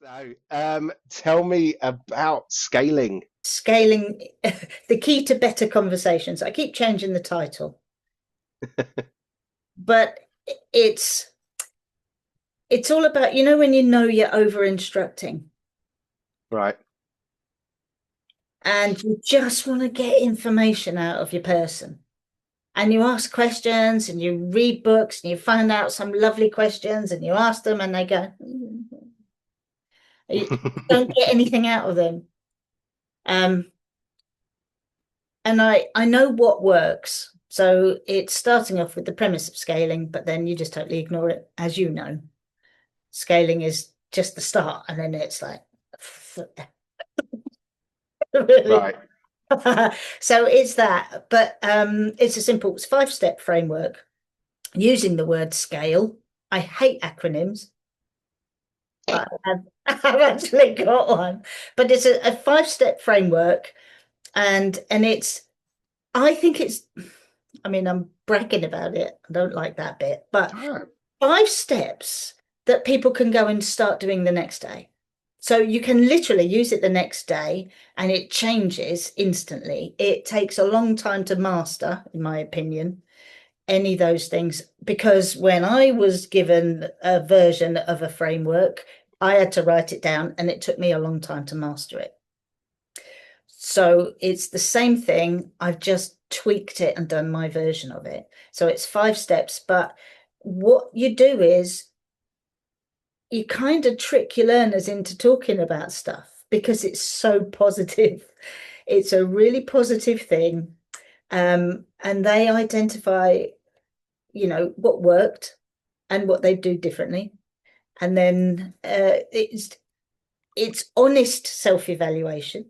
So, tell me about scaling. Scaling, the key to better conversations. I keep changing the title, but it's it's all about, when you're over instructing Right. and you just want to get information out of your person. And you ask questions and you read books and you find out some lovely questions and you ask them and they go, you don't get anything out of them. Um, and I know what works. So it's starting off with the premise of scaling, but then you just totally ignore it, as you know. Scaling is just the start, and then it's like really. Right. So it's that, but it's 5-step framework using the word scale. I hate acronyms, but I've actually got one. But it's a 5-step framework, and I think I mean, I'm bragging about it. I don't like that bit, but Ah, 5 steps that people can go and start doing the next day. So you can literally use it the next day and it changes instantly. It takes a long time to master, in my opinion, any of those things, because when I was given a version of a framework, I had to write it down and it took me a long time to master it. So it's the same thing. I've just tweaked it and done my version of it. So it's 5 steps, but what you do is you kind of trick your learners into talking about stuff because it's so positive. It's a really positive thing. And they identify, what worked and what they do differently. And then it's honest self-evaluation.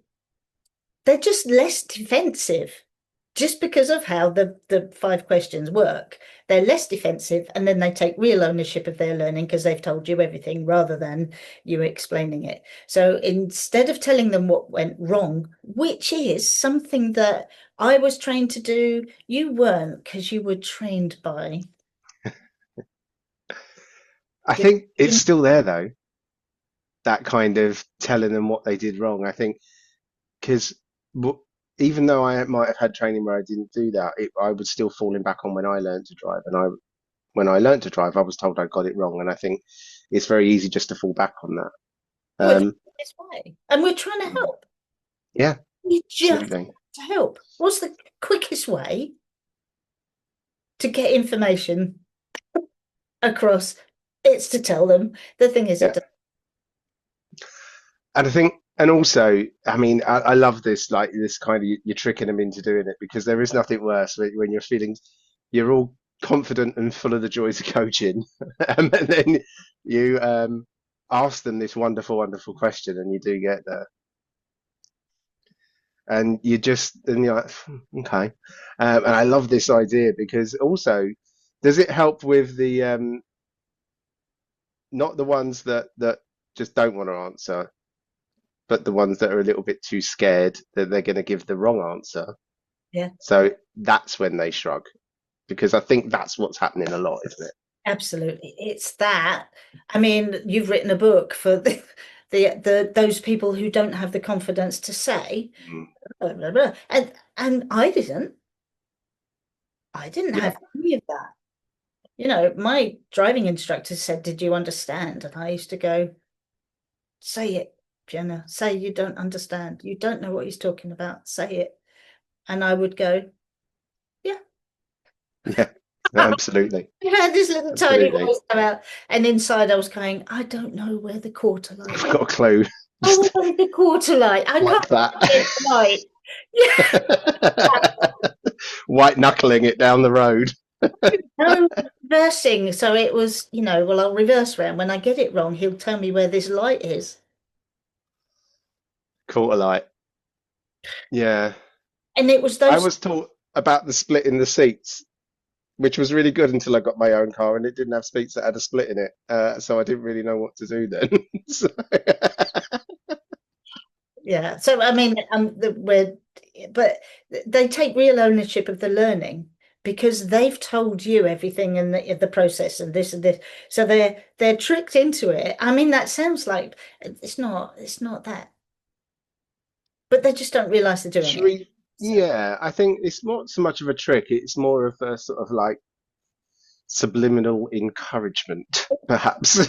They're just less defensive just because of how the 5 questions work. They're less defensive and then they take real ownership of their learning because they've told you everything rather than you explaining it. So instead of telling them what went wrong, which is something that I was trained to do, you weren't because you were trained by. I think it's still there though, that kind of telling them what they did wrong. I think because even though I might have had training where I didn't do that, I was still falling back on when I learned to drive. And when I learned to drive, I was told I got it wrong. And I think it's very easy just to fall back on that. Oh, it's Um, this way. And we're trying to help. yeah, We just absolutely. to help. What's the quickest way to get information across? It's to tell them. The thing is, Yeah. And I think, and also, I mean, I love this, like this kind of, you're tricking them into doing it because there is nothing worse when you're feeling, you're all confident and full of the joys of coaching. And then you ask them this wonderful, wonderful question and you do get there. And and you're like, okay. And I love this idea because also, does it help with not the ones that just don't want to answer, but the ones that are a little bit too scared that they're going to give the wrong answer. yeah, So that's when they shrug, because I think that's what's happening a lot, isn't it? absolutely. It's that. I mean, you've written a book for the those people who don't have the confidence to say, Mm. blah, blah, blah. And I didn't. I didn't Yeah, have any of that. My driving instructor said, "Did you understand?" And I used to go, "Say it, Jenna. Say you don't understand. You don't know what he's talking about. Say it." And I would go, "Yeah." yeah, absolutely, I had this little tiny absolutely. voice come out, and inside I was going, "I don't know where the quarter light I've is. got a clue. Oh, Just where's the quarter light? I can't like that. see it light." Yeah, White knuckling it down the road. no reversing. So it was, well, I'll reverse round. When I get it wrong, he'll tell me where this light is. Quarter light. Yeah. And it was I those. was taught about the split in the seats, which was really good until I got my own car and it didn't have seats that had a split in it. So I didn't really know what to do then. So, Yeah. So I mean, but they take real ownership of the learning. because they've told you everything in the process and this and this. So they're tricked into it. I mean, that sounds like it's not that, but they just don't realize they're doing Should it. we? So Yeah, I think it's not so much of a trick. It's more of a sort of like subliminal encouragement, perhaps.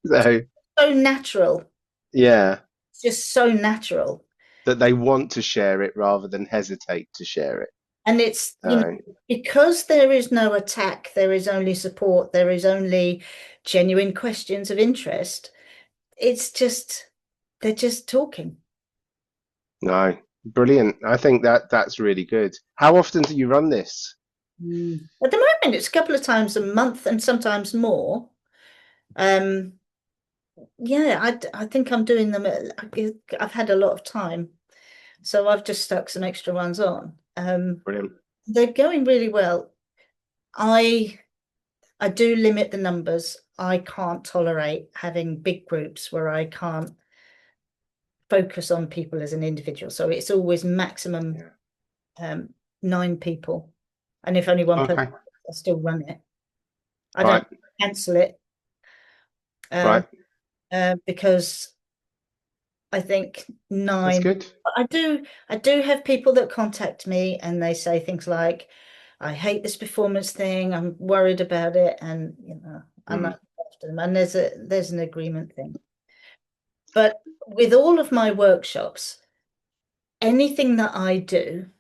So, so natural. yeah, It's just so natural. that they want to share it rather than hesitate to share it. And it's, So, because there is no attack, there is only support, there is only genuine questions of interest. It's just, they're just talking. no, brilliant. I think that's really good. How often do you run this? At the moment, it's a couple of times a month and sometimes more. Um, yeah, I think I'm doing them. I've had a lot of time, so I've just stuck some extra ones on. Brilliant. They're going really well. I I do limit the numbers. I can't tolerate having big groups where I can't focus on people as an individual. So it's always maximum Yeah. 9 people. And if only one person, Okay. I still run it. I Right. don't cancel it Right. because I think That's 9. good. I do have people that contact me and they say things like, I hate this performance thing, I'm worried about it, and I'm Mm. not after them. And there's an agreement thing. But with all of my workshops, anything that I do,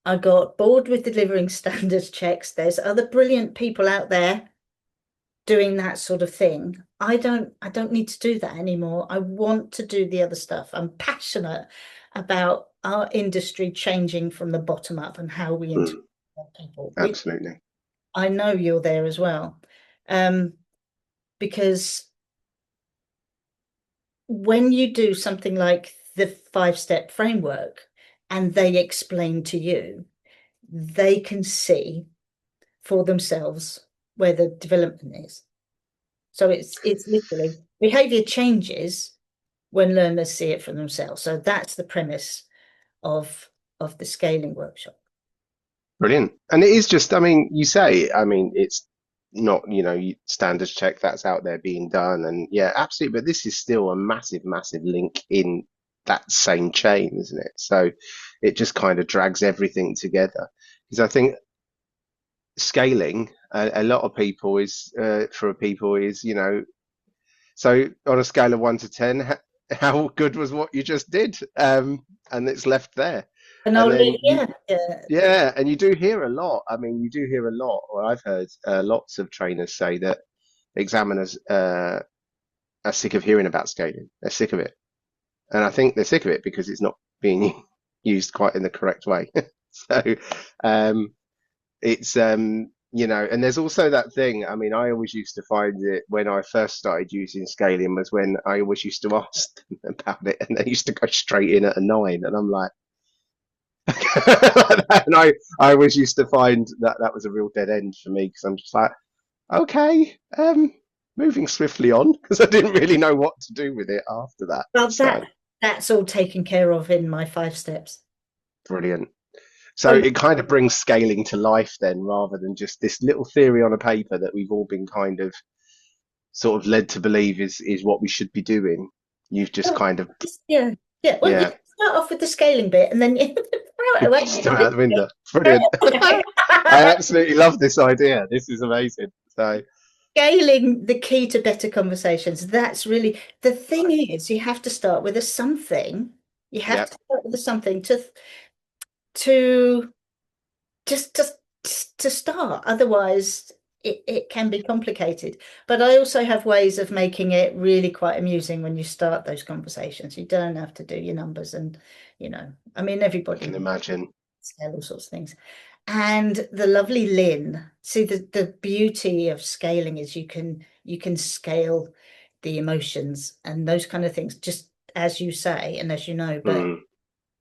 I got bored with delivering standards checks. There's other brilliant people out there doing that sort of thing. I don't need to do that anymore. I want to do the other stuff. I'm passionate about our industry changing from the bottom up and how we interact Mm. with people, which Absolutely. I know you're there as well. Because when you do something like the 5-step framework and they explain to you, they can see for themselves where the development is. So it's literally behavior changes when learners see it for themselves. So that's the premise of the scaling workshop. Brilliant. And it is just, I mean, you say, I mean, it's not, standards check that's out there being done. And yeah, absolutely. But this is still a massive, massive link in that same chain, isn't it? So it just kind of drags everything together. Because I think scaling, a lot of people is, for people is, so on a scale of 1 to 10, how good was what you just did? And it's left there. And And I'll then yeah, yeah, and you do hear a lot. I mean, you do hear a lot, or I've heard lots of trainers say that examiners are sick of hearing about scaling. They're sick of it. And I think they're sick of it because it's not being used quite in the correct way. So it's and there's also that thing. I mean, I always used to find it when I first started using scaling was when I always used to ask them about it, and they used to go straight in at a 9, and I'm like, and I always used to find that that was a real dead end for me because I'm just like, okay, moving swiftly on because I didn't really know what to do with it after that. well, So that's all taken care of in my 5 steps. brilliant. So Oh, it kind of brings scaling to life then, rather than just this little theory on a paper that we've all been kind of sort of led to believe is what we should be doing. You've just oh, kind of, yeah, yeah. Well, you yeah, start off with the scaling bit, and then you throw it away. just out the window. Brilliant. I absolutely love this idea. This is amazing. So Scaling, the key to better conversations. That's really the thing. Is you have to start with a something. You have yeah, to start with a something to just to start. Otherwise, it can be complicated. But I also have ways of making it really quite amusing when you start those conversations. You don't have to do your numbers, and I mean, I can everybody imagine. scale all sorts of things. And the lovely Lynn, see the beauty of scaling is you can scale the emotions and those kind of things, just as you say and as you know. But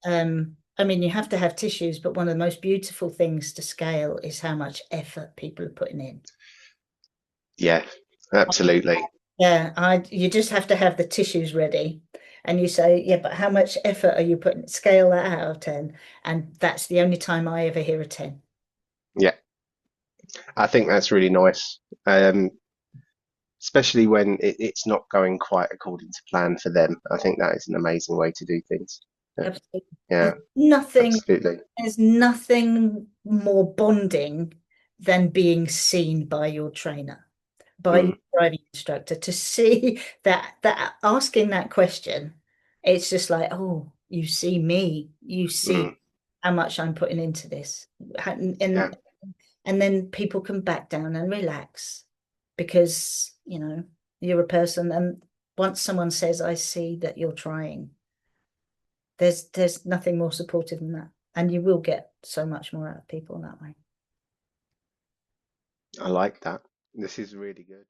Mm, I mean, you have to have tissues, but one of the most beautiful things to scale is how much effort people are putting in. yeah, absolutely. Yeah, you just have to have the tissues ready. And you say, yeah, but how much effort are you putting? Scale that out of 10. And that's the only time I ever hear a 10. Yeah, I think that's really nice. Especially when it's not going quite according to plan for them. I think that is an amazing way to do things. Yeah, Absolutely. yeah, There's nothing, absolutely. there's nothing more bonding than being seen by your trainer, by your Mm, driving instructor, to see that asking that question, it's just like, oh, you see me, you see mm, how much I'm putting into this. yeah, And then people can back down and relax because, you're a person, and once someone says, I see that you're trying, there's nothing more supportive than that. And you will get so much more out of people that way. I like that. This is really good.